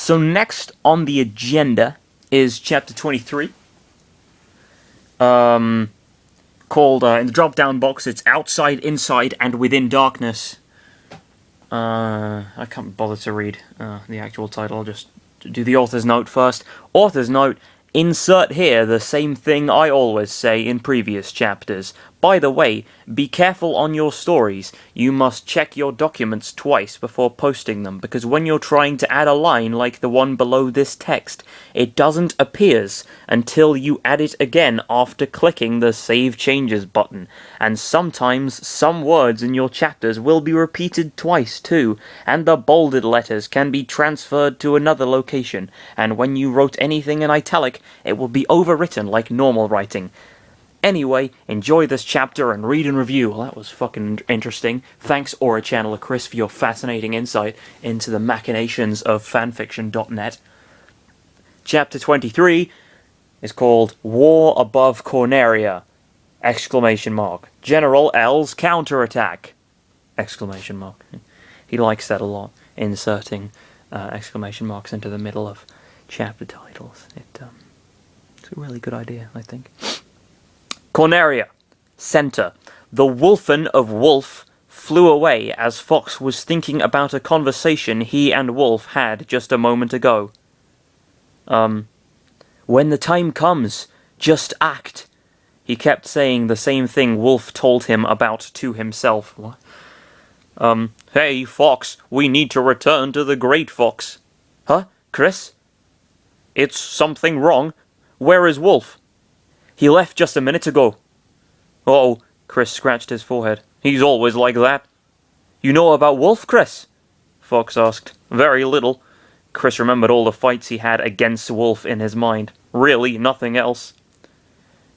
So next on the agenda is Chapter 23. Called, in the drop-down box, it's Outside, Inside, and Within Darkness. I can't bother to read the actual title, I'll just do the author's note first. Author's note, insert here the same thing I always say in previous chapters. By the way, be careful on your stories. You must check your documents twice before posting them, because when you're trying to add a line like the one below this text, it doesn't appears until you add it again after clicking the Save Changes button. And sometimes some words in your chapters will be repeated twice too, and the bolded letters can be transferred to another location, and when you wrote anything in italic, it will be overwritten like normal writing. Anyway, enjoy this chapter and read and review. Well, that was fucking interesting. Thanks, Aura Channeler Chris, for your fascinating insight into the machinations of fanfiction.net. Chapter 23 is called War Above Corneria! Exclamation mark. General L's counterattack! Exclamation mark. He likes that a lot, inserting exclamation marks into the middle of chapter titles. It's a really good idea, I think. Corneria. Center. The Wolfen of Wolf flew away as Fox was thinking about a conversation he and Wolf had just a moment ago. When the time comes, just act. He kept saying the same thing Wolf told him about to himself. What? Hey, Fox, we need to return to the Great Fox. Huh? Chris? It's something wrong. Where is Wolf? He left just a minute ago. Oh, Chris scratched his forehead. He's always like that. You know about Wolf, Chris? Fox asked. Very little. Chris remembered all the fights he had against Wolf in his mind. Really, nothing else.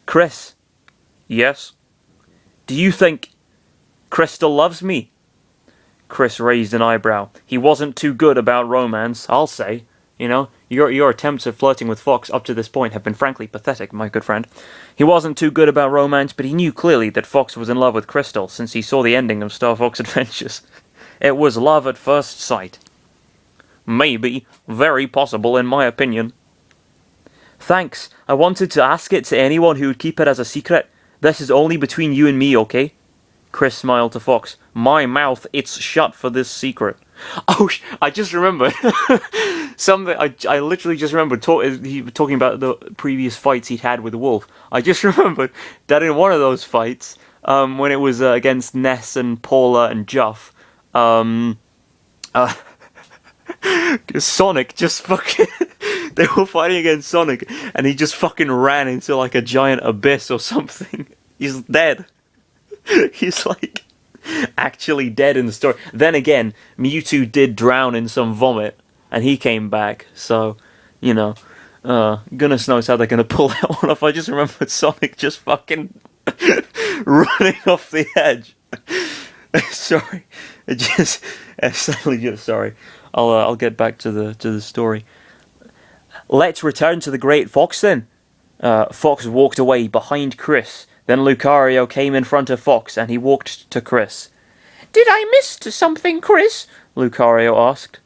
Chris? Yes? Do you think Crystal loves me? Chris raised an eyebrow. He wasn't too good about romance, I'll say. You know, your attempts at flirting with Fox up to this point have been frankly pathetic, my good friend. He wasn't too good about romance, but he knew clearly that Fox was in love with Crystal, since he saw the ending of Star Fox Adventures. It was love at first sight. Maybe. Very possible, in my opinion. Thanks. I wanted to ask it to anyone who would keep it as a secret. This is only between you and me, okay? Chris smiled to Fox. My mouth, it's shut for this secret. Oh, I just remembered something. I literally just remembered talking about the previous fights he'd had with Wolf. I just remembered that in one of those fights, when it was against Ness and Paula and Juff, Sonic just fucking... they were fighting against Sonic, and he just fucking ran into like a giant abyss or something. He's dead. He's like... actually dead in the story. Then again, Mewtwo did drown in some vomit, and he came back, so, you know, goodness knows how they're going to pull that one off. I just remembered Sonic just fucking running off the edge. Sorry. Sorry. I'll get back to the story. Let's return to the Great Fox then. Fox walked away behind Chris. Then Lucario came in front of Fox, and he walked to Chris. Did I miss something, Chris? Lucario asked.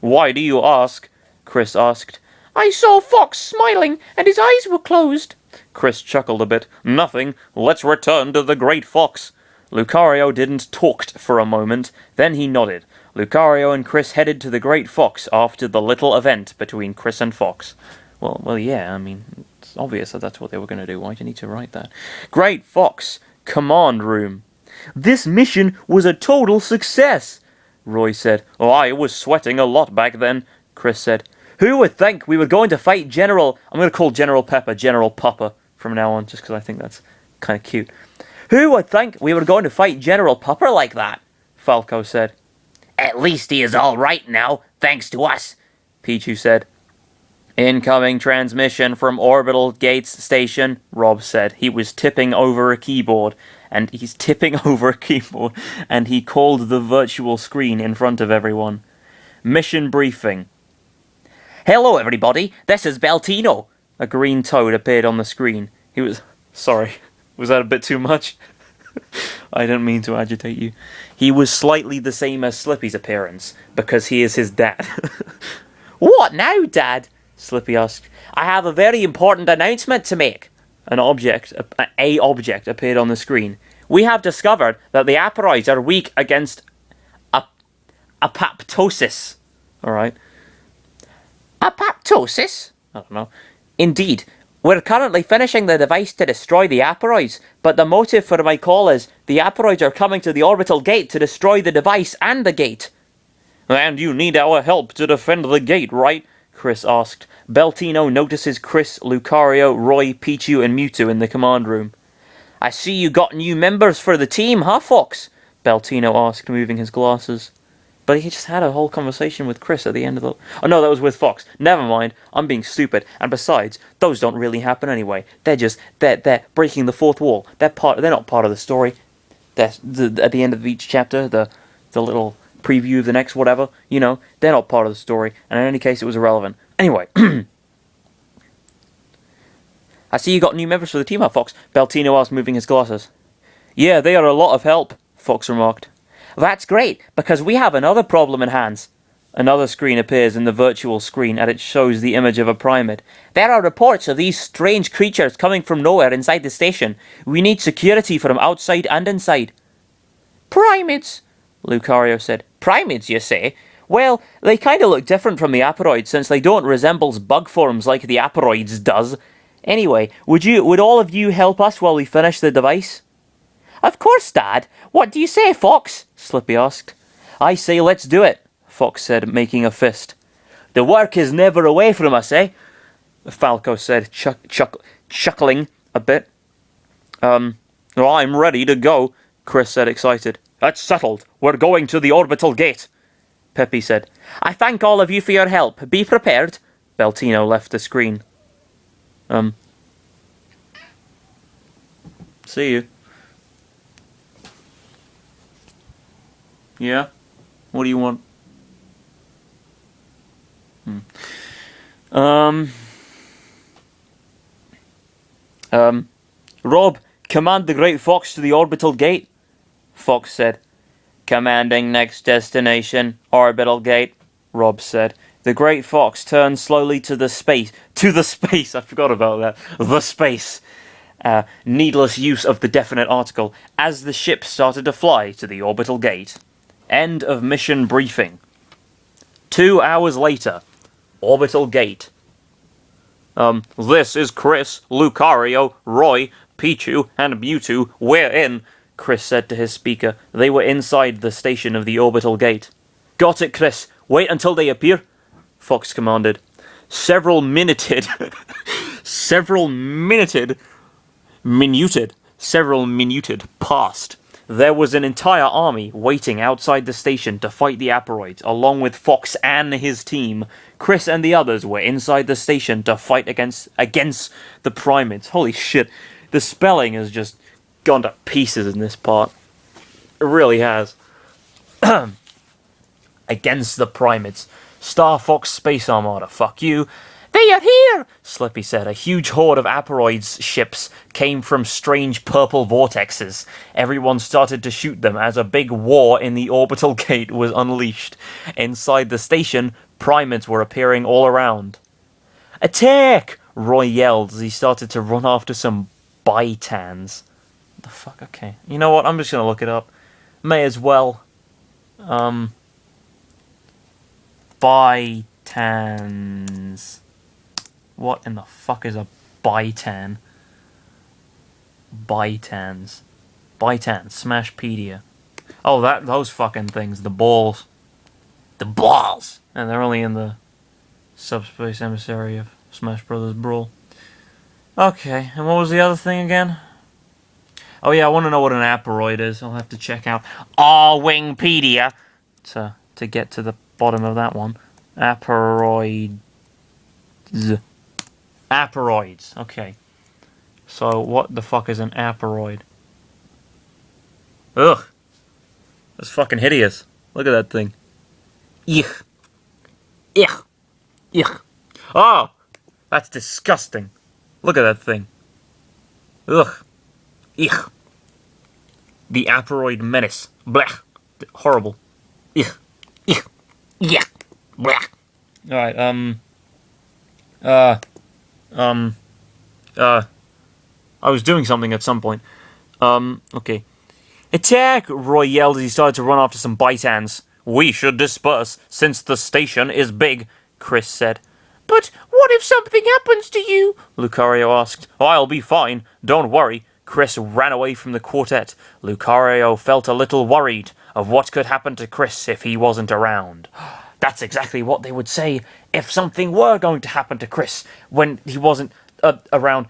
Why do you ask? Chris asked. I saw Fox smiling, and his eyes were closed. Chris chuckled a bit. Nothing. Let's return to the Great Fox. Lucario didn't talk for a moment. Then he nodded. Lucario and Chris headed to the Great Fox after the little event between Chris and Fox. Well, yeah, I mean... it's obvious that that's what they were going to do. Why do you need to write that? Great Fox. Command room. This mission was a total success, Roy said. Oh, I was sweating a lot back then, Chris said. Who would think we were going to fight General... I'm going to call General Pepper General Pupper from now on, just because I think that's kind of cute. Who would think we were going to fight General Pupper like that? Falco said. At least he is all right now, thanks to us, Pichu said. Incoming transmission from Orbital Gates Station, Rob said. He was tipping over a keyboard, and he called the virtual screen in front of everyone. Mission briefing. Hello, everybody. This is Beltino. A green toad appeared on the screen. He was... Sorry. Was that a bit too much? I didn't mean to agitate you. He was slightly the same as Slippy's appearance, because he is his dad. What now, Dad? Slippy asked. I have a very important announcement to make. An object appeared on the screen. We have discovered that the Aparoids are weak against apoptosis. Alright. Apoptosis? I don't know. Indeed. We're currently finishing the device to destroy the Aparoids, but the motive for my call is the Aparoids are coming to the orbital gate to destroy the device and the gate. And you need our help to defend the gate, right? Chris asked. Beltino notices Chris, Lucario, Roy, Pichu, and Mewtwo in the command room. I see you got new members for the team, huh, Fox? Beltino asked, moving his glasses. But he just had a whole conversation with Chris at the end of the... Oh, no, that was with Fox. Never mind. I'm being stupid. And besides, those don't really happen anyway. They're breaking the fourth wall. They're not part of the story. At the end of each chapter, the little preview of the next whatever, you know, they're not part of the story. And in any case, it was irrelevant. Anyway. I see you got new members for the team, huh, Fox? Beltino asked, moving his glasses. Yeah, they are a lot of help, Fox remarked. That's great, because we have another problem in hands. Another screen appears in the virtual screen, and it shows the image of a Primate. There are reports of these strange creatures coming from nowhere inside the station. We need security from outside and inside. Primates, Lucario said. Primates, you say? Well, they kind of look different from the Aparoids, since they don't resemble bug forms like the Aparoids does. Anyway, would all of you help us while we finish the device? Of course, Dad. What do you say, Fox? Slippy asked. I say let's do it, Fox said, making a fist. The work is never away from us, eh? Falco said, chuckling a bit. Well, I'm ready to go, Chris said, excited. That's settled. We're going to the orbital gate, Peppy said. I thank all of you for your help. Be prepared. Beltino left the screen. See you. Yeah? What do you want? Rob, command the Great Fox to the orbital gate, Fox said. Commanding next destination, orbital gate, Rob said. The Great Fox turned slowly to the space, I forgot about that, the space. Needless use of the definite article, as the ship started to fly to the orbital gate. End of mission briefing. 2 hours later. Orbital gate. This is Chris, Lucario, Roy, Pichu, and Mewtwo. We're in, Chris said to his speaker. They were inside the station of the orbital gate. Got it, Chris. Wait until they appear, Fox commanded. Several minuted passed. There was an entire army waiting outside the station to fight the Aparoids, along with Fox and his team. Chris and the others were inside the station to fight against the Primates. Holy shit, the spelling has just gone to pieces in this part. It really has. Against the Primates. Star Fox Space Armada, fuck you. They are here, Slippy said. A huge horde of Aparoids ships came from strange purple vortexes. Everyone started to shoot them as a big war in the orbital gate was unleashed. Inside the station, Primates were appearing all around. Attack! Roy yelled as he started to run after some Bytans. What the fuck? Okay. You know what? I'm just gonna look it up. May as well. Bytans. What in the fuck is a Bytan? Bytans. Smashpedia. Oh, those fucking things. The balls. The balls! And they're only in the Subspace Emissary of Smash Brothers Brawl. Okay, and what was the other thing again? Oh yeah, I want to know what an Aparoid is. I'll have to check out Wingpedia to get to the bottom of that one. Aparoids. Aparoids, okay. So, what the fuck is an Aparoid? Ugh. That's fucking hideous. Look at that thing. Eek. Eek. Eek. Oh! That's disgusting. Look at that thing. Ugh. Eek. The Aparoid menace. Blech. Horrible. Eek. Eek. Yeah. Blech. Alright, uh, um, I was doing something at some point. Okay. Attack! Roy yelled as he started to run after some bytans. We should disperse, since the station is big, Chris said. But what if something happens to you? Lucario asked. I'll be fine, don't worry. Chris ran away from the quartet. Lucario felt a little worried of what could happen to Chris if he wasn't around. That's exactly what they would say if something were going to happen to Chris when he wasn't around.